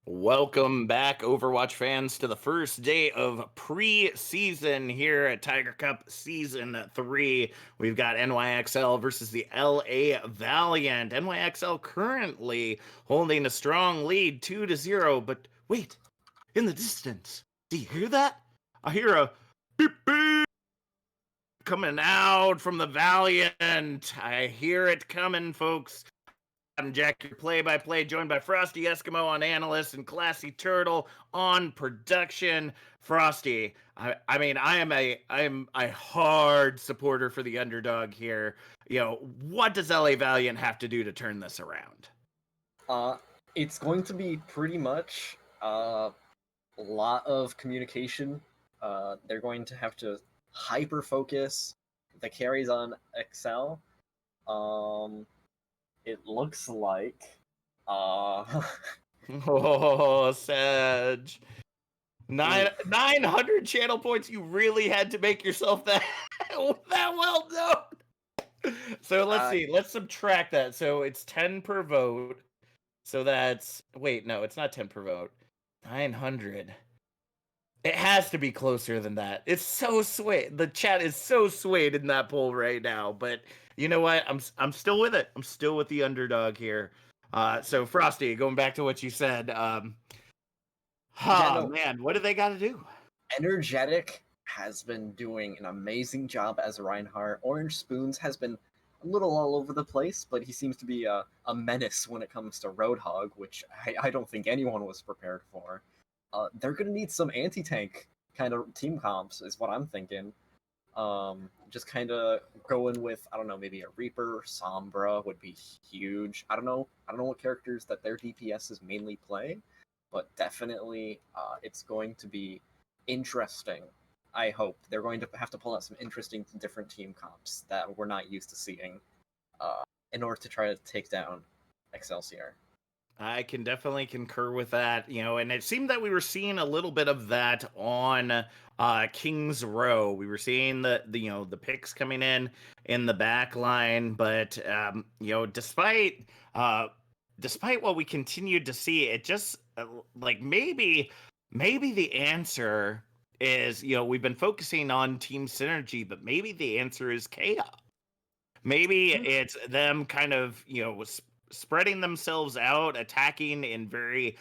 Welcome back, Overwatch fans, to the first day of preseason here at Tiger Cup Season 3. We've got NYXL versus the LA Valiant. NYXL currently holding a strong lead, 2-0. But wait, in the distance, do you hear that? I hear a beep beep coming out from the Valiant. I hear it coming, folks. CaptainJack, your play-by-play, joined by Frosty, Eskimo on analyst, and Classy Turtle on production. Frosty, I mean, I am a hard supporter for the underdog here. You know, what does LA Valiant have to do to turn this around? It's going to be pretty much a lot of communication. They're going to have to hyper focus the carries on Excel. It looks like Oh, Sag. 900 channel points. You really had to make yourself that well known. So let's see. Let's subtract that. So it's 10 per vote. So that's wait, no, it's not 10 per vote. 900. It has to be closer than that. It's so swayed. The chat is so swayed in that poll right now. But you know what? I'm still with it. I'm still with the underdog here. So Frosty, going back to what you said. Man, what do they got to do? Energetic has been doing an amazing job as Reinhardt. Orange Spoons has been a little all over the place, but he seems to be a menace when it comes to Roadhog, which I don't think anyone was prepared for. They're going to need some anti-tank kind of team comps, is what I'm thinking. Just kind of going with, I don't know, maybe a Reaper, Sombra would be huge. I don't know what characters that their DPS is mainly playing, but definitely it's going to be interesting. I hope they're going to have to pull out some interesting different team comps that we're not used to seeing in order to try to take down Excelsior. I can definitely concur with that, and it seemed that we were seeing a little bit of that on Kings Row. We were seeing the picks coming in the back line, but despite what we continued to see, it just like maybe the answer is, we've been focusing on team synergy, but maybe the answer is chaos. Maybe it's them kind of, spreading themselves out, attacking in very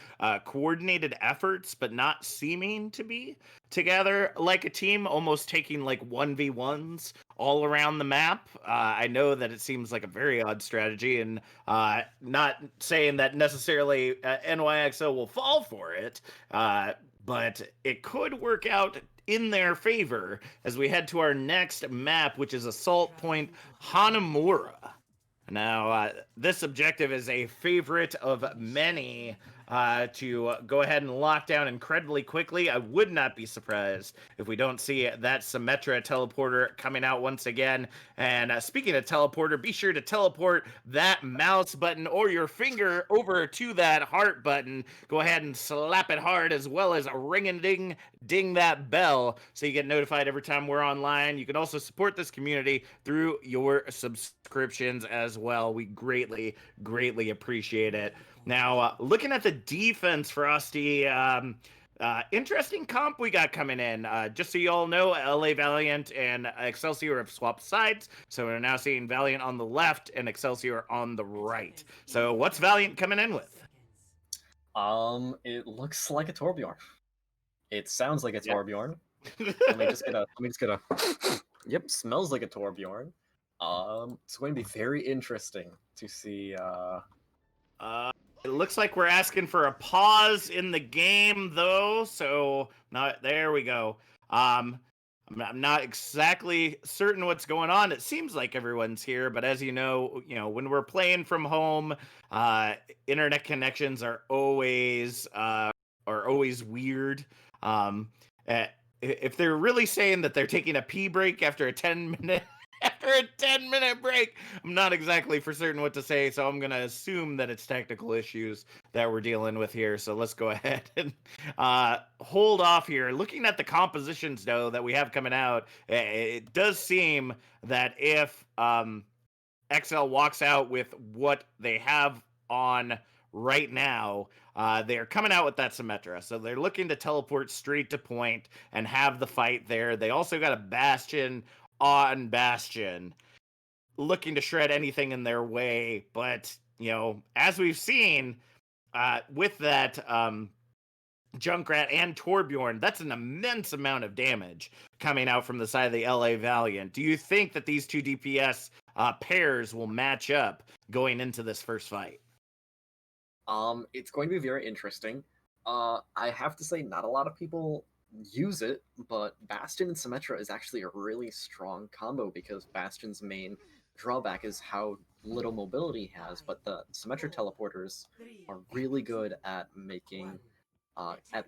coordinated efforts, but not seeming to be together like a team, almost taking like 1v1s all around the map. I know that it seems like a very odd strategy, and not saying that necessarily NYXO will fall for it, but it could work out in their favor as we head to our next map, which is Assault Point Hanamura. Now, this objective is a favorite of many to go ahead and lock down incredibly quickly. I would not be surprised if we don't see that Symmetra teleporter coming out once again. And speaking of teleporter, be sure to teleport that mouse button or your finger over to that heart button. Go ahead and slap it hard, as well as ring-a-ding that bell so you get notified every time we're online. You can also support this community through your subscriptions as well. We greatly appreciate it. Now, looking at the defense, Frosty, interesting comp we got coming in. Just so you all know, LA Valiant and Excelsior have swapped sides, so we're now seeing Valiant on the left and Excelsior on the right. So what's Valiant coming in with? It looks like a Torbjorn. It sounds like a Torbjorn. Let me just get a Yep, smells like a Torbjorn. It's going to be very interesting to see It looks like we're asking for a pause in the game, though. So, there we go. I'm not exactly certain what's going on. It seems like everyone's here, but as you know, when we're playing from home, internet connections are always weird. If they're really saying that they're taking a pee break after a 10-minute break, I'm not exactly for certain what to say, so I'm gonna assume that it's technical issues that we're dealing with here. So let's go ahead and hold off here. Looking at the compositions, though, that we have coming out, it does seem that if XL walks out with what they have on right now, they're coming out with that Symmetra, so they're looking to teleport straight to point and have the fight there. They also got a Bastion on Bastion, looking to shred anything in their way. But, as we've seen with that Junkrat and Torbjorn, that's an immense amount of damage coming out from the side of the LA Valiant. Do you think that these two DPS pairs will match up going into this first fight? It's going to be very interesting. I have to say, not a lot of people use it, but Bastion and Symmetra is actually a really strong combo because Bastion's main drawback is how little mobility he has, but the Symmetra teleporters are really good at at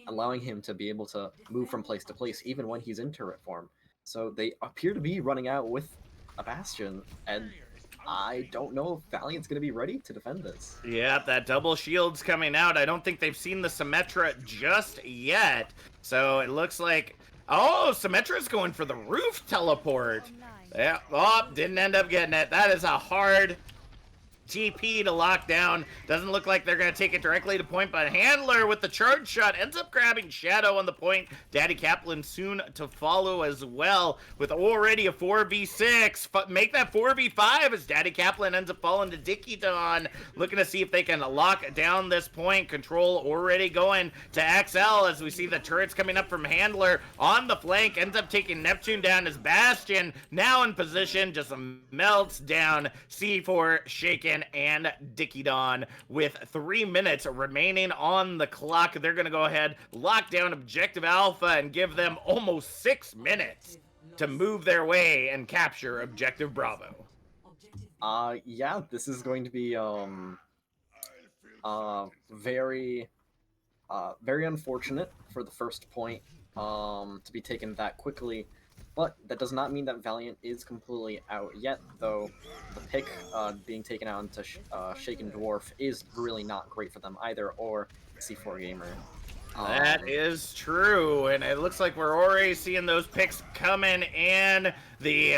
allowing him to be able to move from place to place even when he's in turret form. So they appear to be running out with a Bastion, and I don't know if Valiant's going to be ready to defend this. Yeah, that double shield's coming out. I don't think they've seen the Symmetra just yet. So it looks like... Oh, Symmetra's going for the roof teleport. Yeah, oh, didn't end up getting it. That is a hard TP to lock down. Doesn't look like they're going to take it directly to point, but Handler with the charge shot ends up grabbing Shadow on the point. Daddy Kaplan soon to follow as well with already a 4v6. Make that 4v5 as Daddy Kaplan ends up falling to Dickiedon. Looking to see if they can lock down this point. Control already going to XL as we see the turrets coming up from Handler on the flank. Ends up taking Neptune down as Bastion now in position. Just melts down C4 shaken and Dickiedon with 3 minutes remaining on the clock. They're going to go ahead, lock down Objective Alpha, and give them almost 6 minutes to move their way and capture Objective Bravo. Yeah, this is going to be very unfortunate for the first point to be taken that quickly. But that does not mean that Valiant is completely out yet, though the pick being taken out into Shaken Dwarf is really not great for them either, or C4 Gamer. That is true, and it looks like we're already seeing those picks coming in. The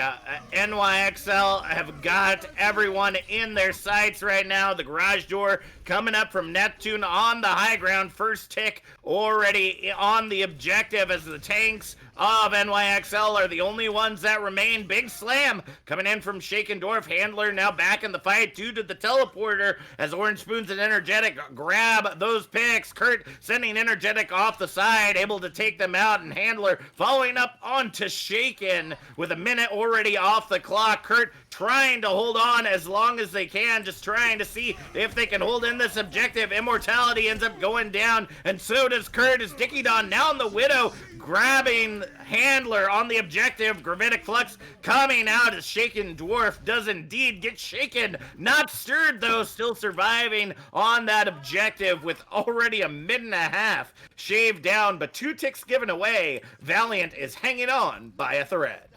NYXL have got everyone in their sights right now. The garage door coming up from Neptune on the high ground. First tick already on the objective as the tanks of NYXL are the only ones that remain. Big slam coming in from Shaken Dwarf. Handler now back in the fight due to the teleporter as Orange Spoons and Energetic grab those picks. Kurt sending Energetic off the side, able to take them out, and Handler following up onto Shaken with a minute already off the clock. Kurt trying to hold on as long as they can, just trying to see if they can hold in this objective. Immortality ends up going down, and so does Kurt as Dickiedon now in the Widow grabbing Handler on the objective. Gravitic Flux coming out as Shaken Dwarf does indeed get shaken. Not stirred though, still surviving on that objective with already a minute and a half shaved down, but 2 ticks given away. Valiant is hanging on by a thread.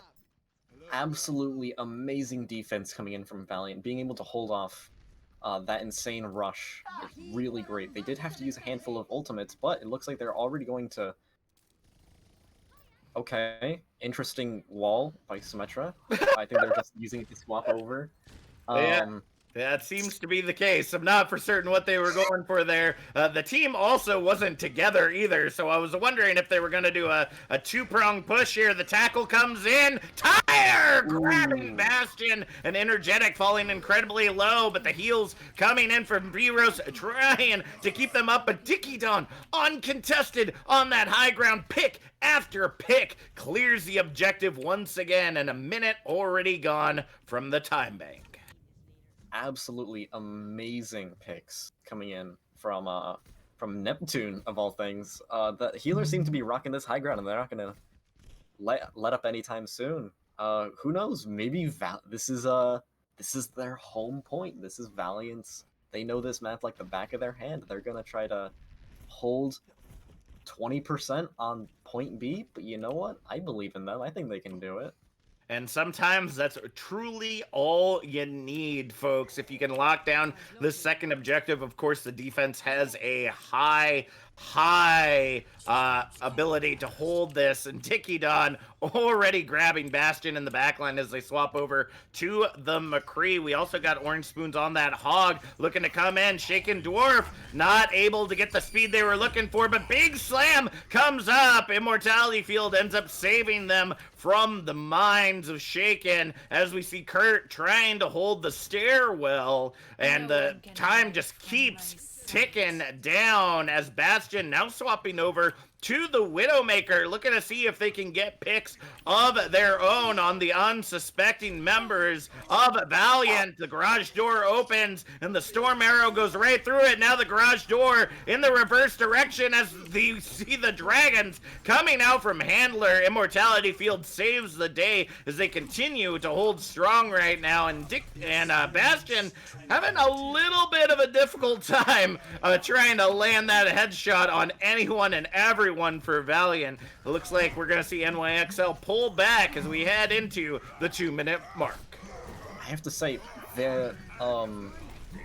Absolutely amazing defense coming in from Valiant. Being able to hold off that insane rush is really great. They did have to use a handful of ultimates, but it looks like they're already going to... Okay, interesting wall by Symmetra. I think they're just using it to swap over. Yeah. That seems to be the case. I'm not for certain what they were going for there. The team also wasn't together either, so I was wondering if they were going to do a 2-prong push here. The tackle comes in. Tire grabbing Bastion, and Energetic falling incredibly low, but the heals coming in from Viros trying to keep them up. But Dickiedon uncontested on that high ground. Pick after pick clears the objective once again, and a minute already gone from the time bank. Absolutely amazing picks coming in from Neptune of all things. The healers seem to be rocking this high ground, and they're not gonna let up anytime soon. Who knows? Maybe this is their home point. This is Valiant's. They know this map like the back of their hand. They're gonna try to hold 20% on point B, but you know what? I believe in them. I think they can do it. And sometimes that's truly all you need, folks. If you can lock down the second objective, of course, the defense has a high high ability to hold this, and Dickie Don already grabbing Bastion in the backline as they swap over to the McCree. We also got Orange Spoons on that Hog looking to come in. Shaken Dwarf not able to get the speed they were looking for, but Big Slam comes up. Immortality Field ends up saving them from the minds of Shaken as we see Kurt trying to hold the stairwell, and the time just keeps ticking down as Bastion now swapping over to the Widowmaker, looking to see if they can get picks of their own on the unsuspecting members of Valiant. The garage door opens and the Storm Arrow goes right through it. Now the garage door in the reverse direction as you see the dragons coming out from Handler. Immortality Field saves the day as they continue to hold strong right now, and Bastion having a little bit of a difficult time trying to land that headshot on anyone and everyone for Valiant. It looks like we're going to see NYXL pull back as we head into the 2-minute mark. I have to say, the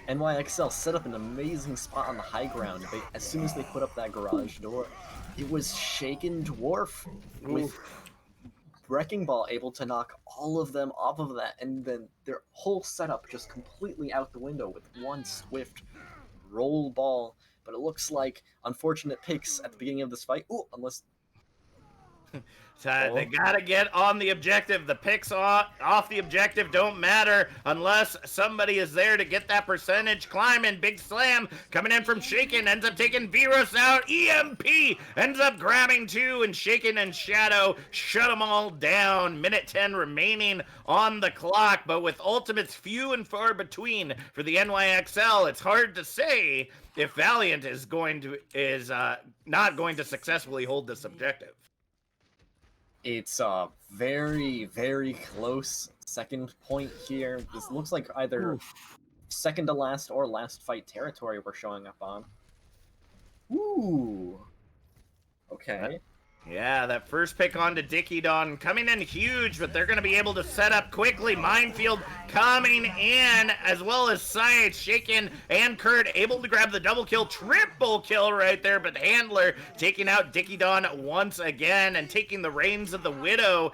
NYXL set up an amazing spot on the high ground. As soon as they put up that garage door, it was Shaken Dwarf with Wrecking Ball able to knock all of them off of that, and then their whole setup just completely out the window with one swift roll ball. But it looks like unfortunate picks at the beginning of this fight. Ooh, unless... They gotta get on the objective. The picks off the objective don't matter unless somebody is there to get that percentage climbing. Big Slam coming in from Shaken, ends up taking Virus out. EMP ends up grabbing 2, and Shaken and Shadow shut them all down. Minute 10 remaining on the clock, but with ultimates few and far between for the NYXL, it's hard to say if Valiant is not going to successfully hold this objective. It's a very, very close second point here. This looks like either second to last or last fight territory we're showing up on. Ooh. Okay. Yeah, that first pick onto Dickie Don coming in huge, but they're going to be able to set up quickly. Minefield coming in, as well as Science, Shaken, and Kurt able to grab the double kill, triple kill right there, but Handler taking out Dickie Don once again and taking the reins of the Widow.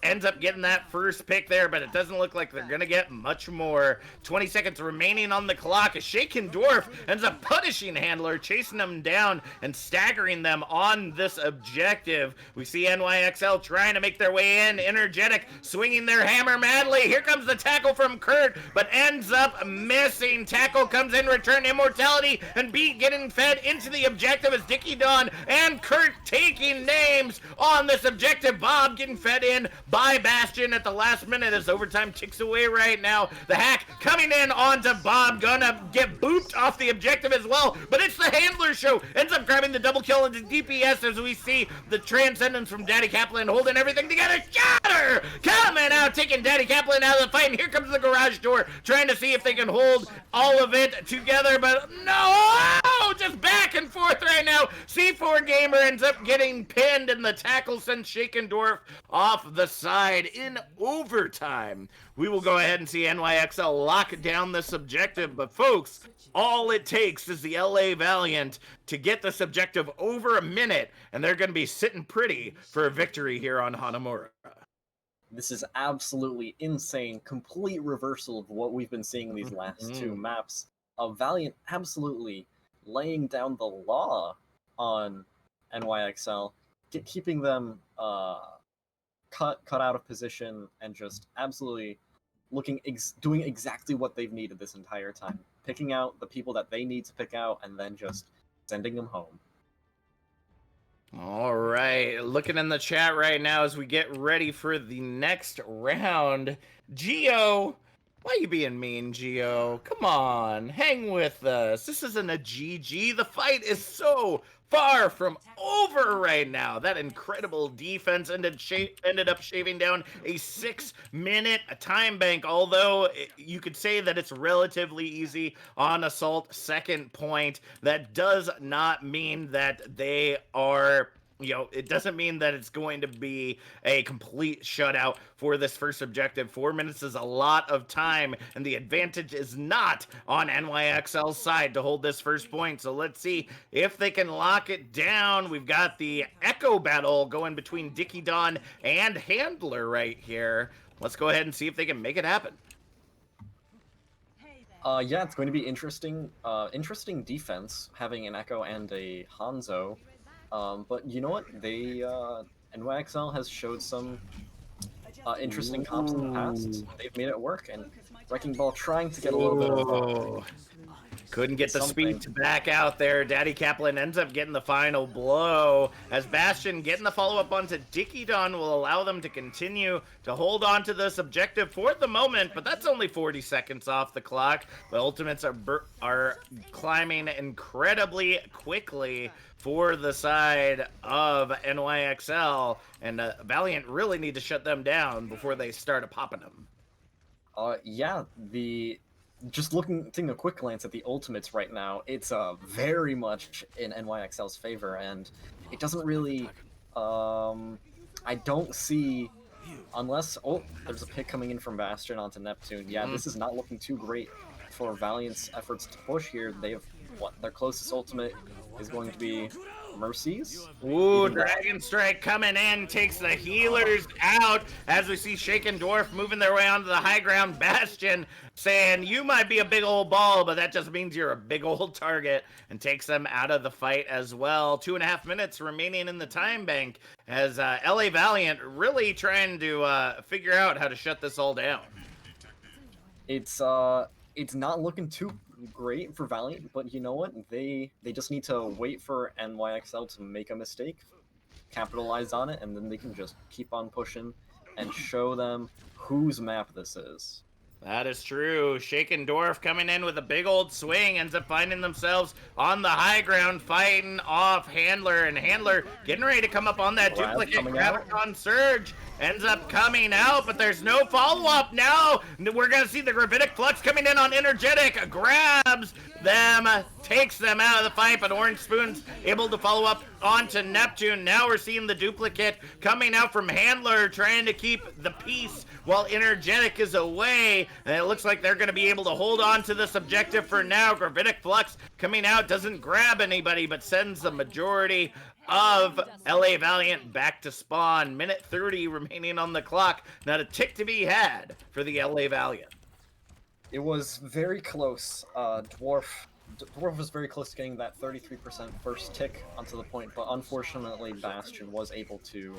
Ends up getting that first pick there, but it doesn't look like they're going to get much more. 20 seconds remaining on the clock. A Shaken Dwarf ends up punishing Handler, chasing them down and staggering them on this objective. We see NYXL trying to make their way in. Energetic swinging their hammer madly. Here comes the tackle from Kurt, but ends up missing. Tackle comes in return. Immortality and Beat getting fed into the objective as Dickie Don and Kurt taking names on this objective. Bob getting fed in by Bastion at the last minute as overtime ticks away right now. The hack coming in onto Bob. Gonna get booped off the objective as well, but it's the Handler show. Ends up grabbing the double kill into DPS as we see the transcendence from Daddy Kaplan holding everything together. Shatter coming out, taking Daddy Kaplan out of the fight, and here comes the garage door, trying to see if they can hold all of it together, but no! Just back and forth right now. C4 Gamer ends up getting pinned, and the tackle sends Shaken Dwarf off the side in overtime. We will go ahead and see NYXL lock down this objective, but folks, all it takes is the LA Valiant to get this objective over a minute, and they're going to be sitting pretty for a victory here on Hanamura. This is absolutely insane. Complete reversal of what we've been seeing in these last two maps. Valiant absolutely laying down the law on NYXL, keeping them cut out of position and just absolutely doing exactly what they've needed this entire time. Picking out the people that they need to pick out and then just sending them home. All right, looking in the chat right now as we get ready for the next round. Geo, why you being mean, Geo? Come on, hang with us. This isn't a GG. The fight is so far from over right now. That incredible defense ended up shaving down a 6-minute time bank, although you could say that it's relatively easy on Assault second point. That does not mean that they are it doesn't mean that it's going to be a complete shutout for this first objective. 4 minutes is a lot of time, and the advantage is not on NYXL's side to hold this first point. So let's see if they can lock it down. We've got the Echo battle going between Dickie Don and Handler right here. Let's go ahead and see if they can make it happen. Yeah, it's going to be interesting. Interesting defense having an Echo and a Hanzo. But you know what? They NYXL has showed some interesting comps in the past. They've made it work, and Wrecking Ball trying to get a little bit of couldn't get the something. speed to back out there. Daddy Kaplan ends up getting the final blow, as Bastion getting the follow-up onto Dickie Don will allow them to continue to hold on to this objective for the moment, but that's only 40 seconds off the clock. The Ultimates are climbing incredibly quickly for the side of NYXL, and Valiant really need to shut them down before they start popping them. Yeah, just taking a quick glance at the Ultimates right now, it's very much in NYXL's favor, and it doesn't really, I don't see, unless, there's a pick coming in from Bastion onto Neptune. Yeah, this is not looking too great for Valiant's efforts to push here. Their closest ultimate is going to be Mercies. Ooh, Dragon Strike coming in, takes the healers out, as we see Shaken Dwarf moving their way onto the high ground. Bastion saying, you might be a big old ball, but that just means you're a big old target, and takes them out of the fight as well. 2.5 minutes remaining in the time bank, as LA Valiant really trying to figure out how to shut this all down. It's not looking too great for Valiant, but you know what? They just need to wait for NYXL to make a mistake, capitalize on it, and then they can just keep on pushing and show them whose map this is. That is true. Shaken Dwarf coming in with a big old swing, ends up finding themselves on the high ground fighting off Handler, and Handler getting ready to come up on that duplicate Graviton Surge. Ends up coming out, but there's no follow-up now. We're going to see the Gravitic Flux coming in on Energetic, grabs them, takes them out of the fight, but Orange Spoon's able to follow up onto Neptune. Now we're seeing the duplicate coming out from Handler, trying to keep the peace while Energetic is away, and it looks like they're going to be able to hold on to this objective for now. Gravitic Flux coming out, doesn't grab anybody, but sends the majority of LA Valiant back to spawn. Minute 30 remaining on the clock. Not a tick to be had for the LA Valiant. It was very close. Dwarf was very close to getting that 33% first tick onto the point, but unfortunately Bastion was able to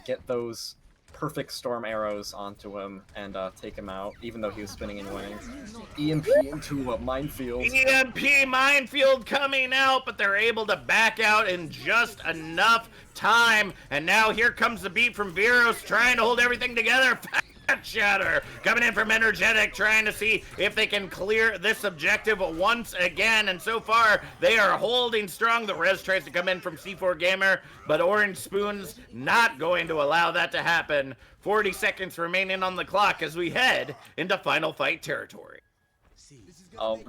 get those perfect storm arrows onto him and take him out, even though he was spinning anyway. EMP into a minefield. EMP minefield coming out, but they're able to back out in just enough time. And now here comes the beat from Viros, trying to hold everything together. Shatter coming in from Energetic, trying to see if they can clear this objective once again, and so far they are holding strong. The res tries to come in from C4 Gamer, but Orange Spoon's not going to allow that to happen. 40 seconds remaining on the clock as we head into final fight territory.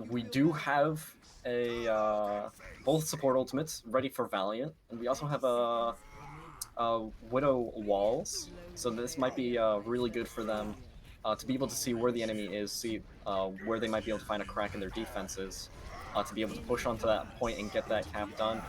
We do have both support ultimates ready for Valiant, and we also have a Widow Walls, so this might be really good for them to be able to see where the enemy is, see where they might be able to find a crack in their defenses, to be able to push onto that point and get that cap done.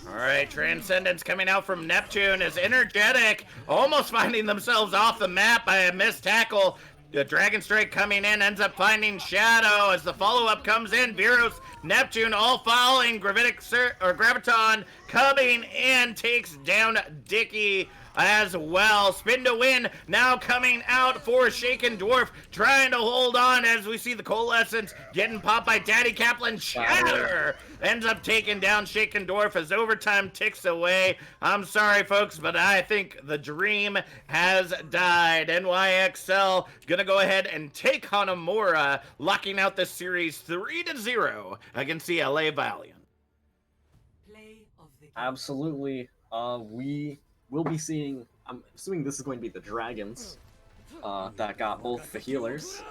All right, Transcendence coming out from Neptune is Energetic, almost finding themselves off the map by a missed tackle. The Dragon Strike coming in ends up finding Shadow as the follow-up comes in. Viros, Neptune all following. Graviton coming in, takes down Dickie as well. Spin to win now coming out for Shaken Dwarf, trying to hold on as we see the Coalescence getting popped by Daddy Kaplan. Shatter ends up taking down Shaken Dwarf as overtime ticks away. I'm sorry, folks, but I think the dream has died. NYXL gonna go ahead and take Hanamura, locking out this series 3-0 against the LA Valiant. Absolutely. We will be seeing, I'm assuming this is going to be the Dragons that got both the healers.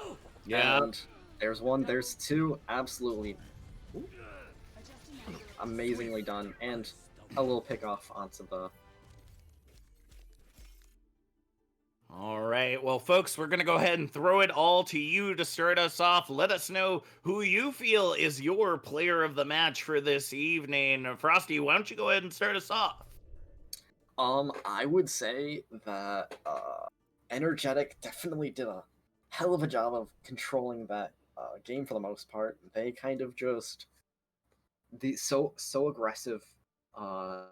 Yeah. And there's one, there's two, absolutely amazingly done, and a little pick off onto the All right. Well, folks, we're going to go ahead and throw it all to you to start us off. Let us know who you feel is your player of the match for this evening. Frosty, why don't you go ahead and start us off? I would say that Energetic definitely did a hell of a job of controlling that game for the most part. They kind of just the so aggressive uh,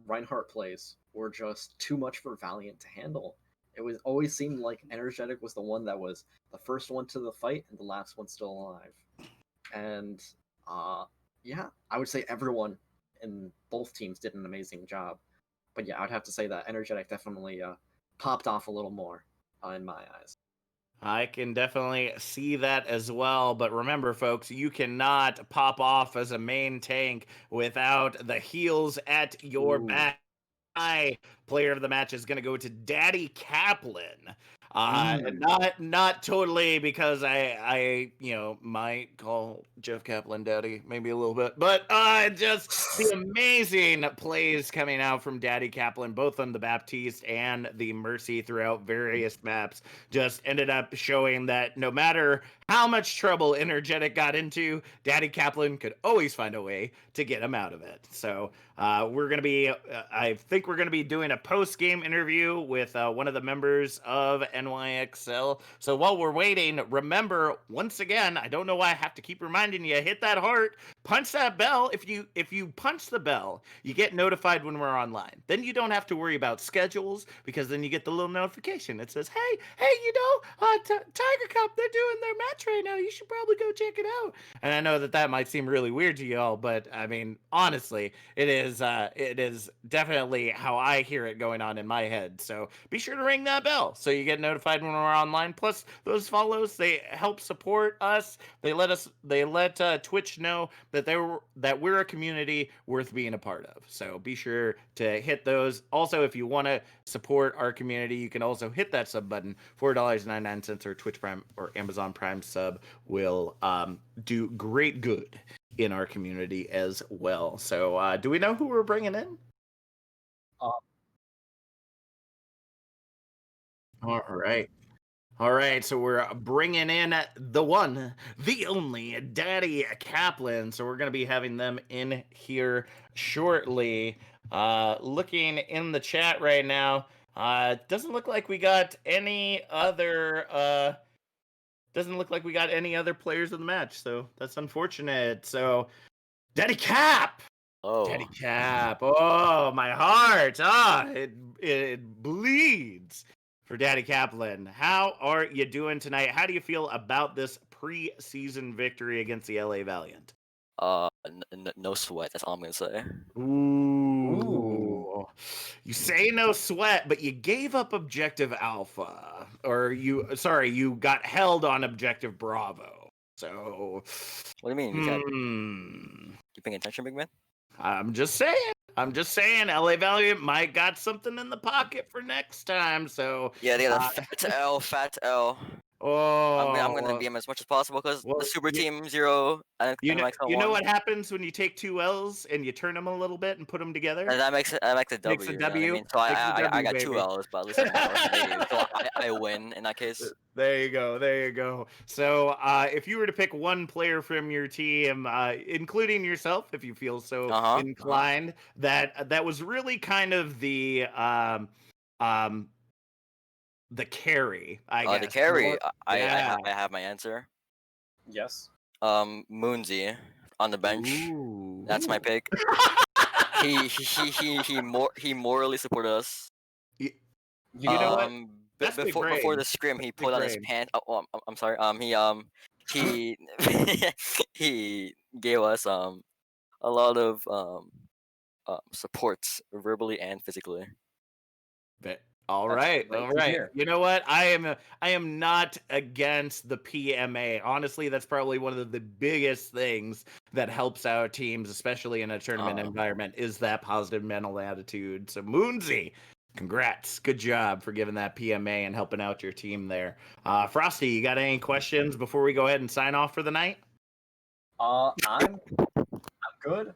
Reinhardt plays were just too much for Valiant to handle. It was always seemed like Energetic was the one that was the first one to the fight and the last one still alive. And yeah, I would say everyone in both teams did an amazing job. But yeah, I'd have to say that Energetic definitely popped off a little more in my eyes. I can definitely see that as well. But remember, folks, you cannot pop off as a main tank without the heals at your Ooh. back. My player of the match is going to go to Daddy Kaplan. Not totally because I might call Jeff Kaplan daddy maybe a little bit, but just the amazing plays coming out from Daddy Kaplan, both on the Baptiste and the Mercy throughout various maps, just ended up showing that no matter how much trouble Energetic got into, Daddy Kaplan could always find a way to get him out of it. So we're going to be, I think we're going to be doing a post-game interview with one of the members of NYXL. So while we're waiting, remember, once again, I don't know why I have to keep reminding you, hit that heart, punch that bell. If you punch the bell, you get notified when we're online. Then you don't have to worry about schedules because then you get the little notification. It says, hey, Tiger Cup, they're doing their match right now. You should probably go check it out. And I know that might seem really weird to y'all, but I mean, honestly, it is definitely how I hear it going on in my head. So be sure to ring that bell so you get notified when we're online. Plus, those follows, they help support us. They let Twitch know that we're a community worth being a part of. So be sure to hit those. Also, if you want to support our community, you can also hit that sub button. $4.99 or Twitch Prime or Amazon Prime sub will do great good in our community as well. So do we know who we're bringing in? All right, so we're bringing in the one, the only Daddy Kaplan. So we're going to be having them in here shortly. Looking in the chat right now, doesn't look like we got any other players of the match, so that's unfortunate. So Daddy Cap. Oh, Daddy Cap. Oh, my heart. It bleeds for Daddy Kaplan. How are you doing tonight? How do you feel about this preseason victory against the LA Valiant? no sweat. That's all I'm gonna say. Ooh. You say no sweat, but you gave up Objective Alpha. You got held on Objective Bravo. So What do you mean? You paying attention, big man? I'm just saying, LA Valiant might got something in the pocket for next time. So Yeah, they got a fat L. Oh, I'm gonna DM as much as possible because the Super Team Zero. You know what happens when you take two L's and you turn them a little bit and put them together? And that makes a W. Makes a You know what I W. mean? So Makes a I W, got two baby. L's, but at least I made you. So I win in that case. There you go. So if you were to pick one player from your team, including yourself, if you feel so inclined, that was really kind of the carry, I guess. The carry. I Yeah. have my answer. Yes. Moonsy on the bench. Ooh. That's my pick. he morally supported us. You know what? That's Before the scrim, he pulled on his pants. Oh, I'm sorry. He he gave us a lot of supports verbally and physically. All right. You know what? I am not against the PMA. Honestly, that's probably one of the biggest things that helps our teams, especially in a tournament environment, is that positive mental attitude. So Moonsy, congrats. Good job for giving that PMA and helping out your team there. Frosty, you got any questions before we go ahead and sign off for the night? I'm good.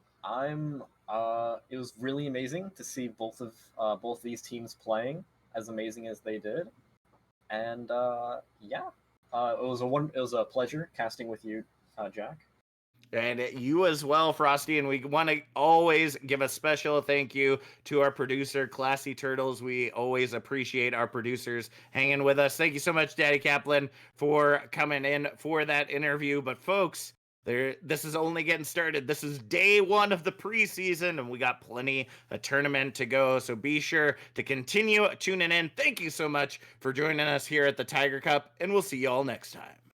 It was really amazing to see both these teams playing. as amazing as they did. And yeah, it was a pleasure casting with you, Jack. And you as well, Frosty. And we want to always give a special thank you to our producer, Classy Turtles. We always appreciate our producers hanging with us. Thank you so much, Daddy Kaplan, for coming in for that interview. But folks, this is only getting started. This is day 1 of the preseason, and we got plenty of tournament to go. So be sure to continue tuning in. Thank you so much for joining us here at the Tiger Cup, and we'll see you all next time.